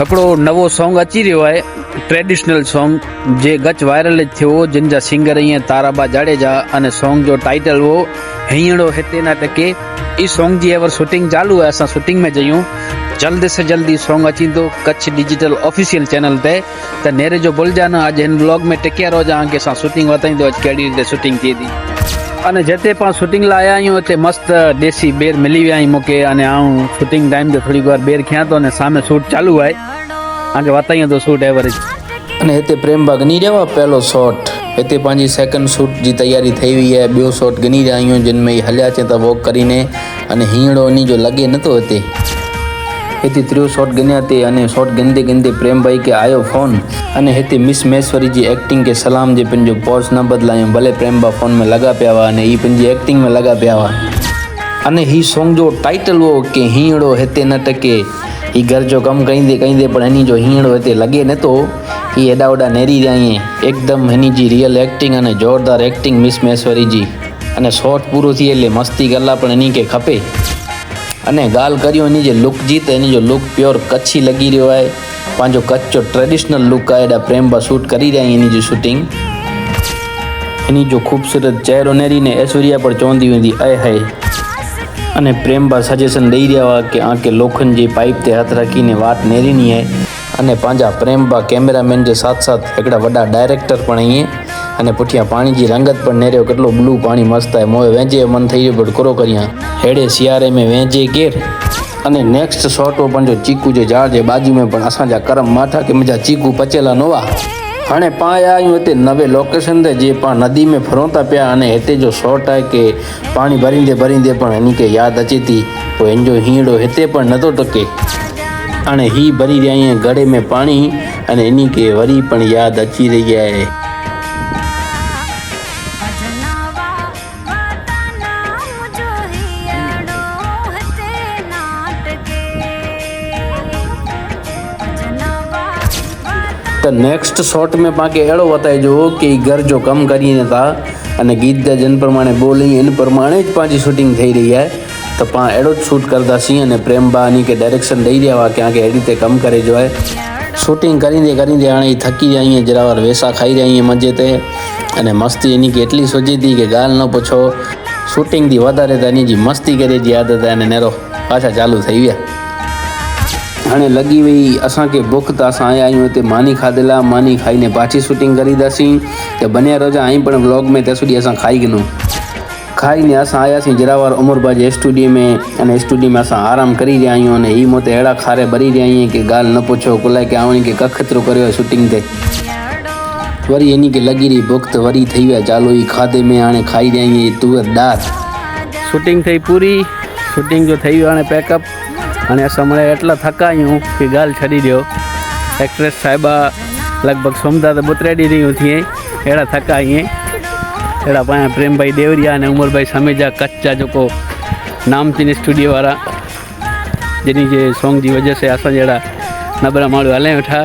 हिकिड़ो नवो सॉन्ग अची रहियो आहे ट्रेडिशनल सॉन्ग जे गच वायरल थियो जिन जा सिंगर ईअं ताराबा जाडेजा अने सॉन्ग जो टाइटल हो हींअड़ो हिते न टके। ई सॉन्ग जी एवर शूटिंग चालू है, असां शूटिंग में जयूं। जल्द से जल्द सॉन्ग अचींदो कच्छ डिजिटल ऑफिशियल चैनल ते। त नेरे जो भुलजा न, अॼु हिन ब्लॉग में टिकिया रहो आगे असां शूटिंग वताईंदो अॼु कहिड़ी रीते शूटिंग थिए थी। अने जिते पाण शूटिंग लाइ आया आहियूं उते मस्त देसी बेर मिली विया आहिनि मूंखे। अने आऊं शूटिंग टाइम ते थोड़ी बार बेर खियां थो अने सामने शूट चालू आहे, आगे वताईं तो शूट एवरेज। अने हिते प्रेम बा गनी रहियो आहे पहलो शॉट। हिते पंहिंजी सेकंड शूट जी तैयारी थी हुई है, ॿियो शॉट गनी रहिया आहियूं जिन में हलिया अचे त वॉक करीने अने हींअड़ो इन जो लॻे नथो। हिते टियों शॉट गनिया ते अने शॉट गिनते गिनते प्रेम भाई के आयो फोन अने हिते मिस महेश्वरी जी एक्टिंग के सलाम जे पंहिंजो पॉज न बदलायूं। भले प्रेम बा फोन में लगा पिया हुआ अने ही पंहिंजी एक्टिंग में लगा पिया हुआ। अने ही सॉन्ग जो टाइटल हो कि हींअड़ो हिते न टके। ही घर जो कम कईंदे कईंदे पर हिनी जो हींअड़ो हिते लगे नथो। ही एडा ओडा नेरी रहिया आहिनि एकदम हिनी जी रियल एक्टिंग अने जोरदार एक्टिंग मिस महेश्वरी जी। अने शॉट पूरो थी एटले मस्ती गल्ला पण हिनी के खपे। अने गाल करियो इन जे लुक जी, त इन जो लुक प्योर कच्छी लगी रहियो आहे। पंहिंजो कच्छ जो ट्रेडिशनल लुक आहे। एॾा प्रेम बा शूट करी रहिया आहिनि इन जी शूटिंग। इन जो ख़ूबसूरत चेहरो नेरीने ऐश्वर्या पर चवंदी वेंदी अय है। अने प्रेम बा सजेशन ॾेई रहिया हुआ कि आके लोखन जी पाइप ते हथ रखीने वाट नेरीनी है। अने पंहिंजा प्रेम बा कैमरामैन जे साथ साथ हिकिड़ा वॾा डायरेक्टर पण ईअं। अने पुठियां पाणी जी रंगत पण नेरियो, केतिरो ब्लू पाणी मस्त आहे। मोए वेंजे मन थी वियो बट कुरो करियां हेड़े सियारे में वेंजे केर। अने नेक्स्ट शॉट हो पंहिंजो चीकू जे झाड़ जे बाजू में, पण असांजा करम माठा कि मुंहिंजा चीकू पचेला न हुआ। हाणे पाण आया आहियूं हिते नवे लोकेशन ते जे पाण नदी में फिरूं था पिया। अने हिते जो शॉट आहे कि पाणी भरींदे भरींदे पण हिन खे यादि अचे थी पोइ हिन जो हींअड़ो हिते पण नथो टके। हाणे ही भरी रहिया आहियूं घड़े में पाणी अने इन खे वरी पण यादि अची रही आहे। त नेक्स्ट शॉट में पाण खे अहिड़ो वताइजो कि घर जो कमु करीनि था अने गीत जा जिन प्रमाणे बोलिंग इन प्रमाणे ज पंहिंजी शूटिंग थी रही आहे। त पाण अहिड़ो शूट करंदासीं। अने प्रेम बा इन खे डायरेक्शन ॾेई रहिया हुआ कि आगे अहिड़ी ते कमु करे जो आहे। शूटिंग करींदे करींदे हाणे ही थकी रहिया आहियूं, जरावर वेसा खाई रहिया आहियूं मज़े ते। अने मस्ती इन खे एटली सुझे थी कि ॻाल्हि न पुछो। शूटिंग थी वधारे त इन जी मस्ती करे जी आदत आहे। अने नेरो पाछा चालू थी विया। हाणे लगी वई असांखे बुख त असां आया आहियूं हिते मानी खाधे लाइ। मानी खाईने पाछी शूटिंग करींदासीं। त बनिया रोजा आई पण ब्लॉग में तेसुडी असां खाई गिनूं। खाईने असां आयासीं जरावर उमरबा जे स्टूडियो में। अने स्टूडियो में असां आराम करी रहिया आहियूं। अने ही मूं ते अहिड़ा खारे भरी रहिया आहिनि कि ॻाल्हि न पुछो। कुलाए के आवणी के कख एतिरो करियो आहे शूटिंग ते। वरी इन खे लगी रही बुख त वरी थी विया चालू ही खाधे में। हाणे खाई रहिया आहियूं तुअर दाल। शूटिंग थी पूरी, शूटिंग जो थी वियो हाणे पैकअप। हाणे असां मिड़ई एटला थका आहियूं कि ॻाल्हि छॾी ॾियो। एक्ट्रेस साहिबा लॻभॻि सुम्हंदा त ॿ 3 ॾींहं रहियूं थिए, अहिड़ा थका ईअं। अहिड़ा पंहिंजा प्रेम भाई देवरिया अने उमर भाई समेजा कच्छ जा जेको नामचीन स्टूडियो वारा, जिन जे सॉन्ग जी वजह से असां जहिड़ा नबरा माण्हू हलायूं वेठा।